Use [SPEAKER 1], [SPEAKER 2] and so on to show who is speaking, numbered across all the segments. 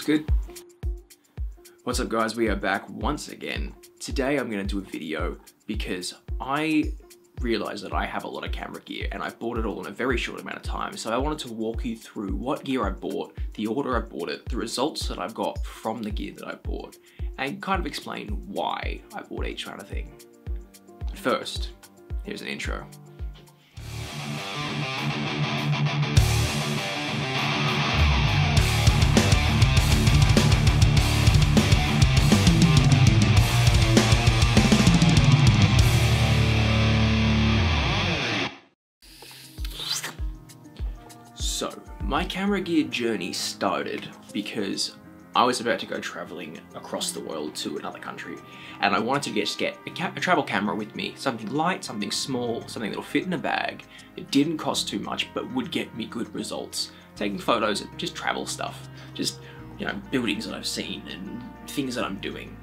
[SPEAKER 1] good? What's up guys, we are back once again. Today I'm going to do a video because I realized that I have a lot of camera gear and I bought it all in a very short amount of time. So I wanted to walk you through what gear I bought, the order I bought it, the results that I've got from the gear that I bought, and kind of explain why I bought each kind of thing. First, here's an intro. So, my camera gear journey started because I was about to go traveling across the world to another country, and I wanted to just get a travel camera with me, something light, something small, something that'll fit in a bag. It didn't cost too much, but would get me good results. Taking photos of just travel stuff, just, you know, buildings that I've seen and things that I'm doing.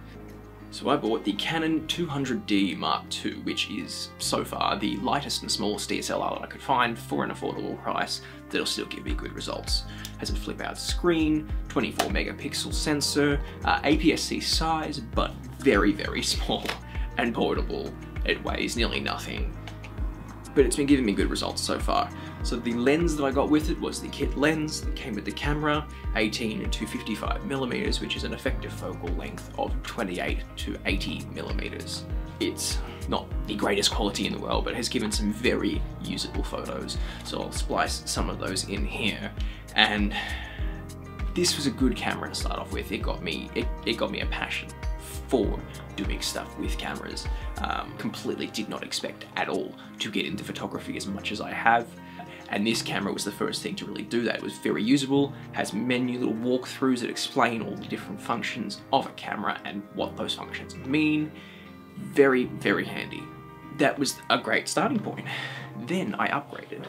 [SPEAKER 1] So I bought the Canon 200D Mark II, which is so far the lightest and smallest DSLR that I could find for an affordable price that'll still give me good results. Has a flip out screen, 24 megapixel sensor, APS-C size, but very, very small and portable. It weighs nearly nothing, but it's been giving me good results so far. So the lens that I got with it was the kit lens that came with the camera, 18 to 55 millimeters, which is an effective focal length of 28 to 80 millimeters. It's not the greatest quality in the world, but has given some very usable photos. So I'll splice some of those in here. And this was a good camera to start off with. It got me a passion for doing stuff with cameras. Completely did not expect at all to get into photography as much as I have. And this camera was the first thing to really do that. It was very usable, has many little walkthroughs that explain all the different functions of a camera and what those functions mean. Very, very handy. That was a great starting point. Then I upgraded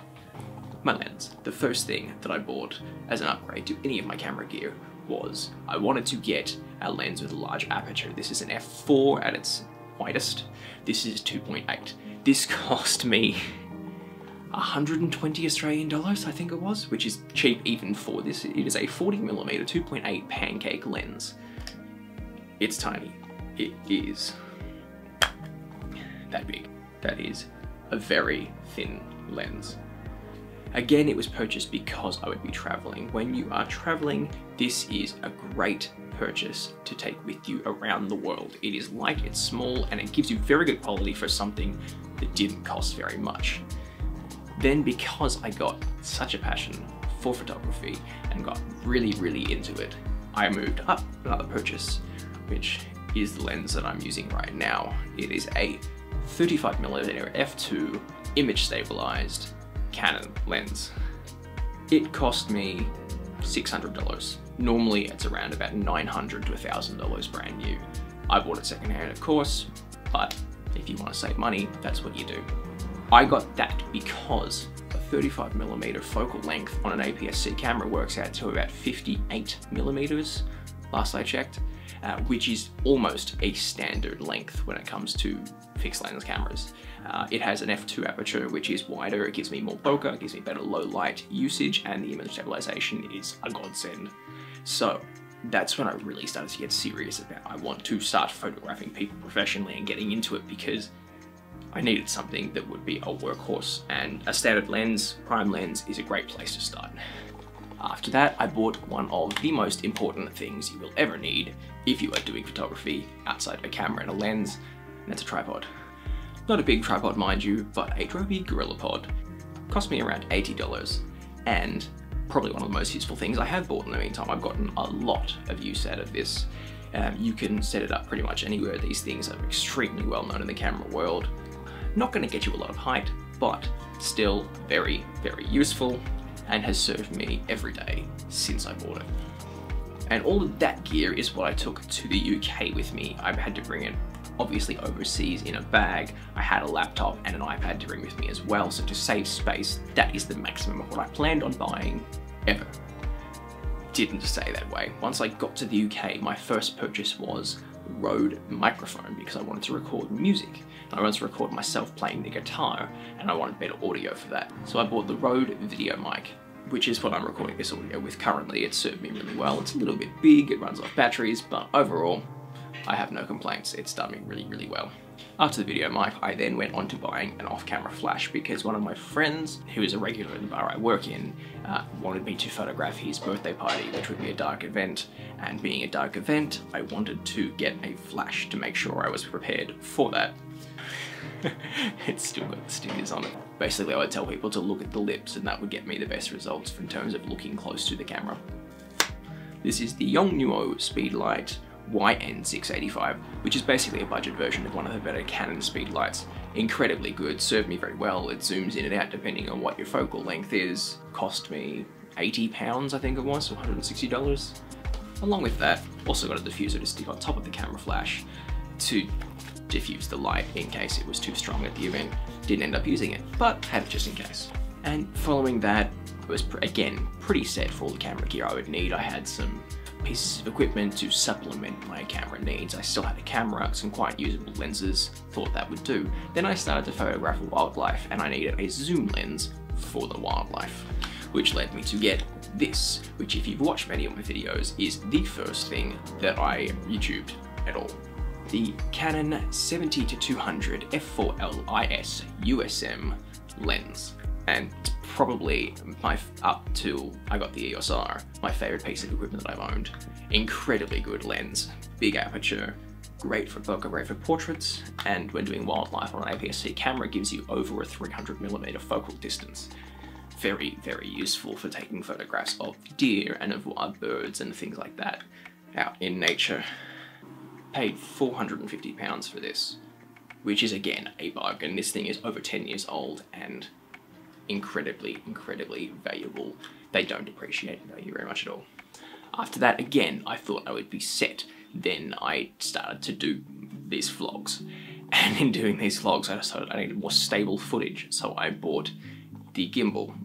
[SPEAKER 1] my lens. The first thing that I bought as an upgrade to any of my camera gear was I wanted to get a lens with a large aperture. This is an f4 at its widest. This is 2.8. This cost me 120 Australian dollars, I think it was, which is cheap even for this. It is a 40mm 2.8 pancake lens. It's tiny. It is that big. That is a very thin lens. Again, it was purchased because I would be traveling. When you are traveling, this is a great purchase to take with you around the world. It is light, it's small, and it gives you very good quality for something that didn't cost very much. Then, because I got such a passion for photography and got really, really into it, I moved up another purchase, which is the lens that I'm using right now. It is a 35mm f2 image stabilized Canon lens. It cost me $600. Normally it's around about $900 to $1,000 brand new. I bought it secondhand, of course, but if you want to save money, that's what you do. I got that because a 35mm focal length on an APS-C camera works out to about 58mm, last I checked, which is almost a standard length when it comes to fixed lens cameras. It has an f2 aperture, which is wider. It gives me more bokeh, it gives me better low light usage, and the image stabilization is a godsend. So that's when I really started to get serious about I want to start photographing people professionally and getting into it, because I needed something that would be a workhorse, and a standard lens, prime lens, is a great place to start. After that, I bought one of the most important things you will ever need if you are doing photography outside of a camera and a lens, and that's a tripod. Not a big tripod, mind you, but a Robi GorillaPod. Cost me around $80, and probably one of the most useful things I have bought in the meantime. I've gotten a lot of use out of this. You can set it up pretty much anywhere. These things are extremely well known in the camera world. Not going to get you a lot of height, but still very, very useful, and has served me every day since I bought it. And all of that gear is what I took to the UK with me. I had to bring it obviously overseas in a bag. I had a laptop and an iPad to bring with me as well, so to save space, that is the maximum of what I planned on buying ever. Didn't stay that way. Once I got to the UK, my first purchase was a Rode microphone because I wanted to record music. I wanted to record myself playing the guitar, and I wanted better audio for that. So I bought the Rode video mic. which is what I'm recording this audio with currently. It served me really well. It's a little bit big, it runs off batteries, but overall, I have no complaints. It's done me really, really well. After the video mic, I then went on to buying an off-camera flash because one of my friends, who is a regular in the bar I work in, wanted me to photograph his birthday party, which would be a dark event. And being a dark event, I wanted to get a flash to make sure I was prepared for that. It's still got the stickers on it. Basically, I would tell people to look at the lips and that would get me the best results in terms of looking close to the camera. This is the Yongnuo Speedlight YN685, which is basically a budget version of one of the better Canon speedlights. Incredibly good, served me very well. It zooms in and out depending on what your focal length is. Cost me £80, I think it was, or $160. Along with that, also got a diffuser to stick on top of the camera flash to diffuse the light in case it was too strong at the event. Didn't end up using it, but had it just in case. And following that, I was again pretty set for all the camera gear I would need. I had some pieces of equipment to supplement my camera needs. I still had a camera, some quite usable lenses, thought that would do. Then I started to photograph wildlife and I needed a zoom lens for the wildlife, which led me to get this, which if you've watched many of my videos is the first thing that I YouTubed at all. The Canon 70-200 f4L IS USM lens. And probably up till I got the EOS R, my favorite piece of equipment that I've owned. Incredibly good lens, big aperture, great for bokeh, great for portraits, and when doing wildlife on an APS-C camera gives you over a 300mm focal distance. Very, very useful for taking photographs of deer and of wild birds and things like that out in nature. Paid £450 for this, which is again a bargain. This thing is over 10 years old and incredibly, incredibly valuable. They don't depreciate in value very much at all. After that, again, I thought I would be set. Then I started to do these vlogs. And in doing these vlogs, I decided I needed more stable footage. So I bought the gimbal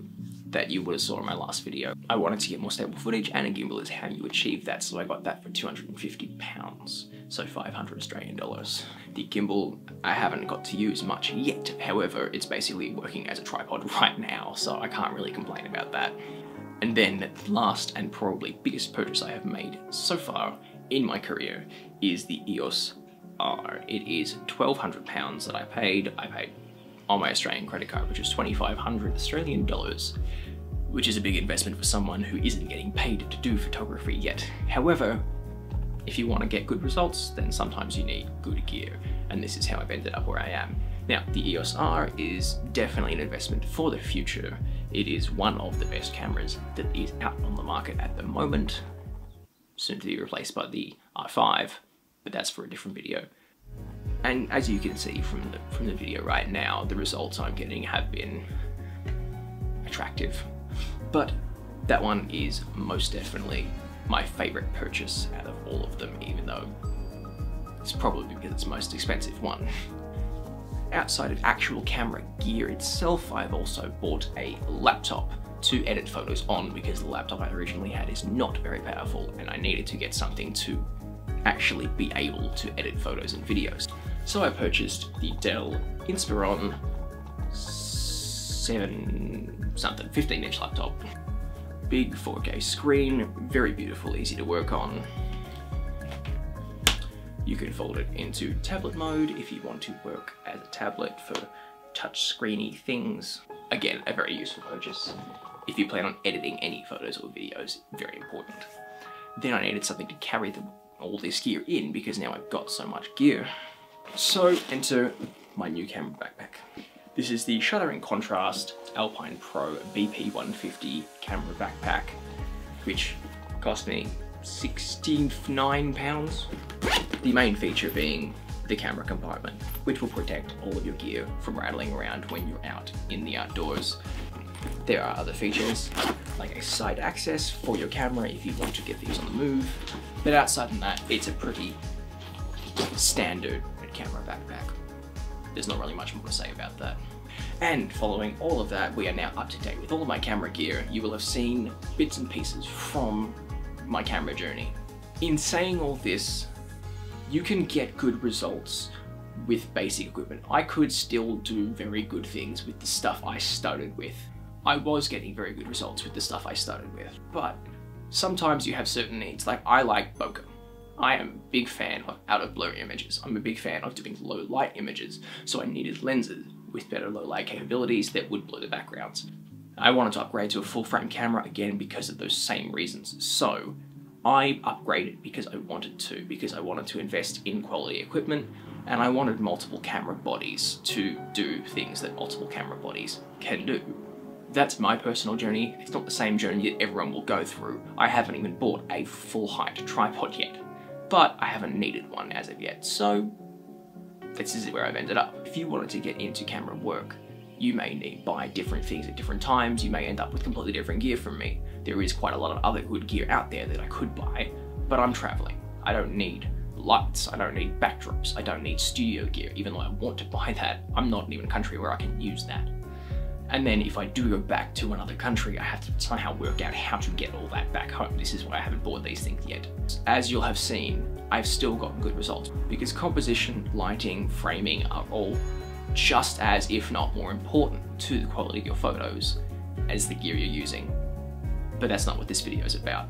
[SPEAKER 1] that you would have saw in my last video. I wanted to get more stable footage, and a gimbal is how you achieve that. So I got that for £250, so 500 Australian dollars. The gimbal I haven't got to use much yet. However, it's basically working as a tripod right now, so I can't really complain about that. And then the last and probably biggest purchase I have made so far in my career is the EOS R. It is £1,200 that I paid. I paid on my Australian credit card, which is 2,500 Australian dollars, which is a big investment for someone who isn't getting paid to do photography yet. However, if you want to get good results, then sometimes you need good gear, and this is how I've ended up where I am. Now, the EOS R is definitely an investment for the future. It is one of the best cameras that is out on the market at the moment, soon to be replaced by the R5, but that's for a different video. And as you can see from the video right now, the results I'm getting have been attractive. But that one is most definitely my favorite purchase out of all of them, even though it's probably because it's the most expensive one. Outside of actual camera gear itself, I've also bought a laptop to edit photos on because the laptop I originally had is not very powerful and I needed to get something to actually be able to edit photos and videos. So I purchased the Dell Inspiron 15-inch laptop. Big 4K screen, very beautiful, easy to work on. You can fold it into tablet mode if you want to work as a tablet for touch screeny things. Again, a very useful purchase. If you plan on editing any photos or videos, very important. Then I needed something to carry all this gear in because now I've got so much gear. So enter my new camera backpack. This is the Shutter in Contrast Alpine Pro BP150 camera backpack, which cost me £69. The main feature being the camera compartment, which will protect all of your gear from rattling around when you're out in the outdoors. There are other features, like a side access for your camera if you want to get these on the move, but outside of that, it's a pretty standard camera backpack. There's not really much more to say about that. And following all of that, we are now up to date with all of my camera gear. You will have seen bits and pieces from my camera journey. In saying all this, you can get good results with basic equipment. I could still do very good things with the stuff I started with I was getting very good results with the stuff I started with, but sometimes you have certain needs. Like, I like bokeh. I am a big fan of out of blur images. I'm a big fan of doing low light images, so I needed lenses with better low light capabilities that would blur the backgrounds. I wanted to upgrade to a full frame camera again because of those same reasons. So I upgraded because I wanted to invest in quality equipment, and I wanted multiple camera bodies to do things that multiple camera bodies can do. That's my personal journey. It's not the same journey that everyone will go through. I haven't even bought a full height tripod yet, but I haven't needed one as of yet, so this is where I've ended up. If you wanted to get into camera work, you may buy different things at different times. You may end up with completely different gear from me. There is quite a lot of other good gear out there that I could buy, but I'm traveling. I don't need lights, I don't need backdrops, I don't need studio gear, even though I want to buy that. I'm not in even a country where I can use that. And then if I do go back to another country, I have to somehow work out how to get all that back home. This is why I haven't bought these things yet. As you'll have seen, I've still gotten good results because composition, lighting, framing are all just as, if not more important to the quality of your photos as the gear you're using. But that's not what this video is about.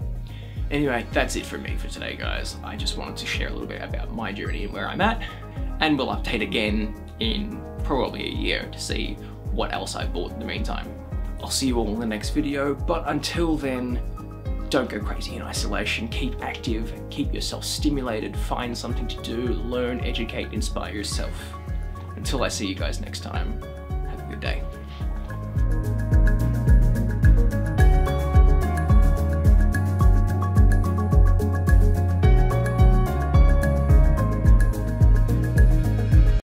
[SPEAKER 1] Anyway, that's it from me for today, guys. I just wanted to share a little bit about my journey and where I'm at, and we'll update again in probably a year to see what else I bought in the meantime. I'll see you all in the next video, but until then, don't go crazy in isolation, keep active, keep yourself stimulated, find something to do, learn, educate, inspire yourself. Until I see you guys next time, have a good day.